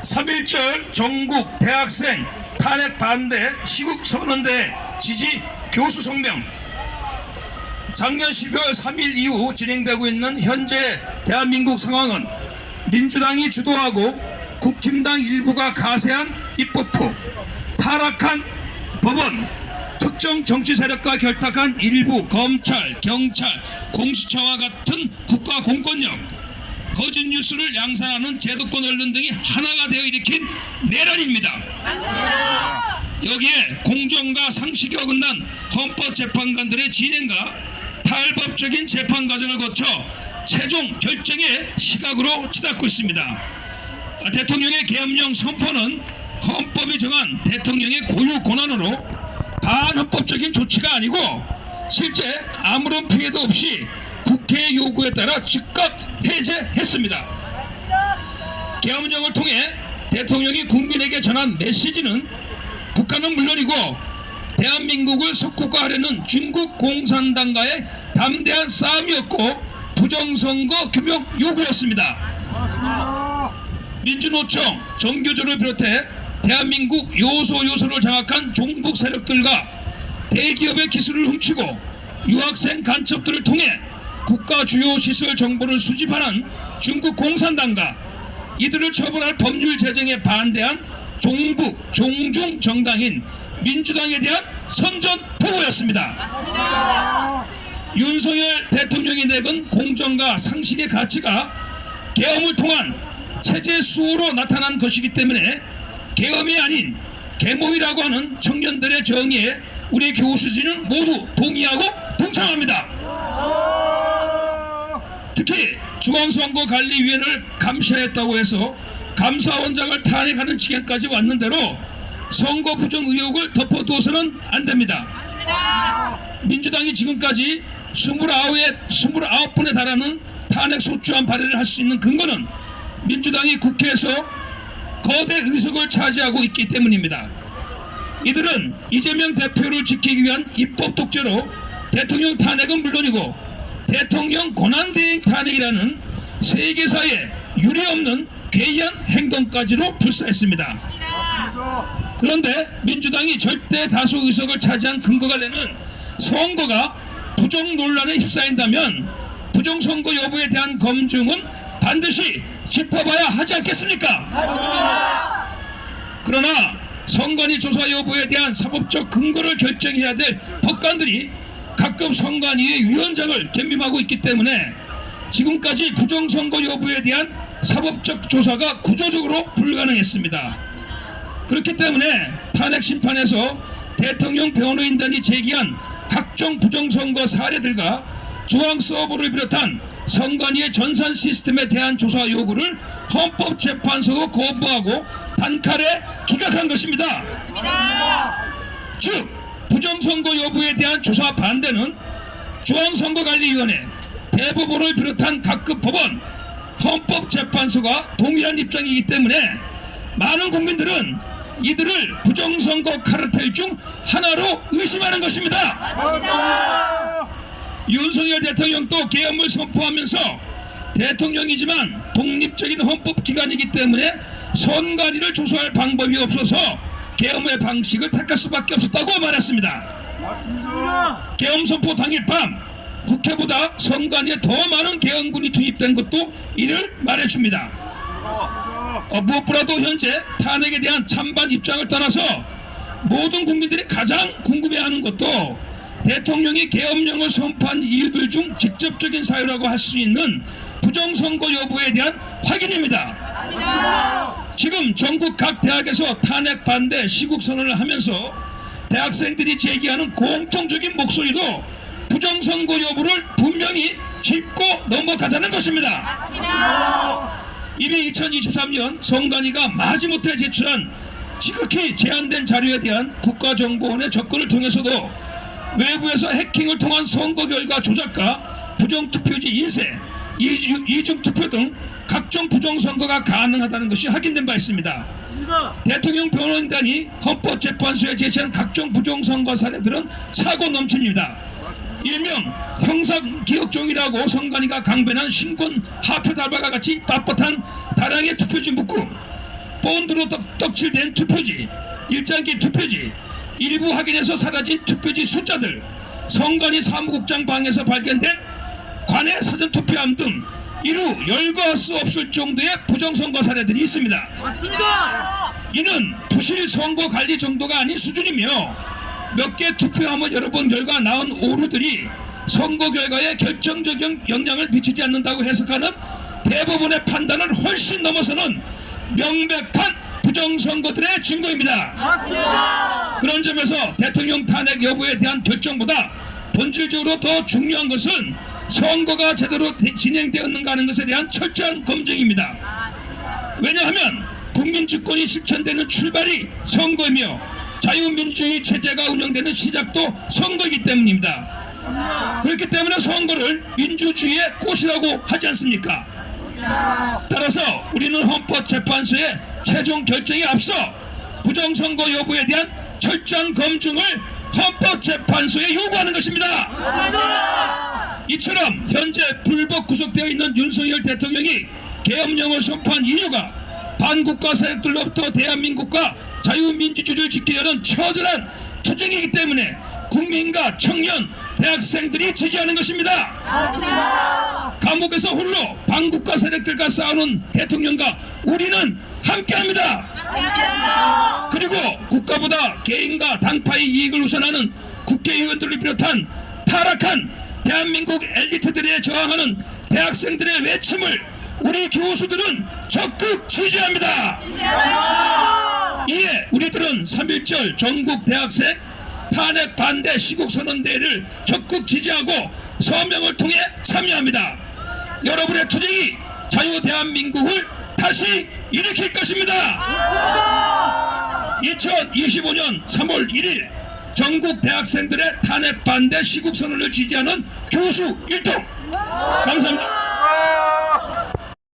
3.1절 전국 대학생 탄핵 반대 시국 선언대 지지 교수 성명. 작년 12월 3일 이후 진행되고 있는 현재 대한민국 상황은 민주당이 주도하고 국힘당 일부가 가세한 입법부, 타락한 법원, 특정 정치 세력과 결탁한 일부 검찰, 경찰, 공수처와 같은 국가 공권력, 거짓 뉴스를 양산하는 제도권 언론 등이 하나가 되어 일으킨 내란입니다. 여기에 공정과 상식이 어긋난 헌법재판관들의 진행과 탈법적인 재판 과정을 거쳐 최종 결정의 시각으로 치닫고 있습니다. 대통령의 계엄령 선포는 헌법이 정한 대통령의 고유 권한으로 반헌법적인 조치가 아니고 실제 아무런 피해도 없이 국회의 요구에 따라 즉각 해제했습니다. 계엄령을 통해 대통령이 국민에게 전한 메시지는 북한은 물론이고 대한민국을 석국화하려는 중국 공산당과의 담대한 싸움이었고 부정선거 규명 요구였습니다. 민주노총, 정교조를 비롯해 대한민국 요소를 장악한 종북 세력들과 대기업의 기술을 훔치고 유학생 간첩들을 통해 국가 주요 시설 정보를 수집하는 중국 공산당과 이들을 처벌할 법률 제정에 반대한 종북, 종중 정당인 민주당에 대한 선전포고였습니다. 윤석열 대통령이 내건 공정과 상식의 가치가 계엄을 통한 체제 수호로 나타난 것이기 때문에 계엄이 아닌 계몽이라고 하는 청년들의 정의에 우리 교수진은 모두 동의하고 동참합니다. 특히 중앙선거관리위원회를 감시했다고 해서 감사원장을 탄핵하는 지경까지 왔는 대로 선거 부정 의혹을 덮어두어서는 안 됩니다. 민주당이 지금까지 29번에 달하는 탄핵 소추안 발의를 할 수 있는 근거는 민주당이 국회에서 거대 의석을 차지하고 있기 때문입니다. 이들은 이재명 대표를 지키기 위한 입법 독재로 대통령 탄핵은 물론이고 대통령 권한대행 탄핵이라는 세계사에 유례없는 괴이한 행동까지로 불사했습니다. 그런데 민주당이 절대 다수 의석을 차지한 근거가 되는 선거가 부정 논란에 휩싸인다면 부정선거 여부에 대한 검증은 반드시 짚어봐야 하지 않겠습니까? 그러나 선관위 조사 여부에 대한 사법적 근거를 결정해야 될 법관들이 각급 선관위의 위원장을 겸임하고 있기 때문에 지금까지 부정선거 여부에 대한 사법적 조사가 구조적으로 불가능했습니다. 그렇기 때문에 탄핵 심판에서 대통령 변호인단이 제기한 각종 부정선거 사례들과 중앙 서버를 비롯한 선관위의 전산 시스템에 대한 조사 요구를 헌법재판소도 거부하고 단칼에 기각한 것입니다. 즉 부정선거 여부에 대한 조사 반대는 중앙선거관리위원회, 대법원을 비롯한 각급 법원, 헌법재판소가 동일한 입장이기 때문에 많은 국민들은 이들을 부정선거 카르텔 중 하나로 의심하는 것입니다. 윤석열 대통령도 계엄을 선포하면서 대통령이지만 독립적인 헌법기관이기 때문에 선관위를 조사할 방법이 없어서 계엄의 방식을 택할 수밖에 없었다고 말했습니다. 계엄 선포 당일 밤 국회보다 선관위에 더 많은 계엄군이 투입된 것도 이를 말해줍니다. 무엇보다도 현재 탄핵에 대한 찬반 입장을 떠나서 모든 국민들이 가장 궁금해하는 것도 대통령이 계엄령을 선포한 이유들 중 직접적인 사유라고 할 수 있는 부정선거 여부에 대한 확인입니다. 지금 전국 각 대학에서 탄핵 반대 시국선언을 하면서 대학생들이 제기하는 공통적인 목소리도 부정선거 여부를 분명히 짚고 넘어가자는 것입니다. 이미 2023년 선관위가 마지못해 제출한 지극히 제한된 자료에 대한 국가정보원의 접근을 통해서도 외부에서 해킹을 통한 선거 결과 조작과 부정투표지 인쇄, 이중투표 등 각종 부정선거가 가능하다는 것이 확인된 바 있습니다. 대통령 변호인단이 헌법재판소에 제시한 각종 부정선거 사례들은 사고 넘칩니다. 일명 형사기억종이라고 선관위가 강변한 신권 하표 달바가 같이 빳빳한 다량의 투표지 묶음, 본드로 떡칠된 투표지, 일장기 투표지, 일부 확인해서 사라진 투표지 숫자들, 선관위 사무국장 방에서 발견된 관내 사전투표함 등 이루 열거할 수 없을 정도의 부정선거 사례들이 있습니다. 맞습니다. 이는 부실 선거 관리 정도가 아닌 수준이며 몇 개 투표함은 여러 번 결과 나온 오류들이 선거 결과에 결정적 영향을 미치지 않는다고 해석하는 대법원의 판단을 훨씬 넘어서는 명백한 부정선거들의 증거입니다. 맞습니다. 그런 점에서 대통령 탄핵 여부에 대한 결정보다 본질적으로 더 중요한 것은 선거가 제대로 진행되었는가 하는 것에 대한 철저한 검증입니다. 왜냐하면 국민주권이 실천되는 출발이 선거이며 자유민주주의 체제가 운영되는 시작도 선거이기 때문입니다. 그렇기 때문에 선거를 민주주의의 꽃이라고 하지 않습니까? 따라서 우리는 헌법재판소의 최종 결정에 앞서 부정선거 여부에 대한 철저한 검증을 헌법재판소에 요구하는 것입니다. 이처럼 현재 불법 구속되어 있는 윤석열 대통령이 계엄령을 선포한 이유가 반국가 세력들로부터 대한민국과 자유민주주의를 지키려는 처절한 투쟁이기 때문에 국민과 청년, 대학생들이 지지하는 것입니다. 맞습니다. 감옥에서 홀로 반국가 세력들과 싸우는 대통령과 우리는 함께합니다. 그리고 국가보다 개인과 당파의 이익을 우선하는 국회의원들을 비롯한 타락한 대한민국 엘리트들에 저항하는 대학생들의 외침을 우리 교수들은 적극 지지합니다. 이에 우리들은 3.1절 전국 대학생 탄핵 반대 시국선언대회를 적극 지지하고 서명을 통해 참여합니다. 여러분의 투쟁이 자유 대한민국을 다시 일으킬 것입니다. 2025년 3월 1일 전국 대학생들의 탄핵 반대 시국선언을 지지하는 교수 일동. 감사합니다.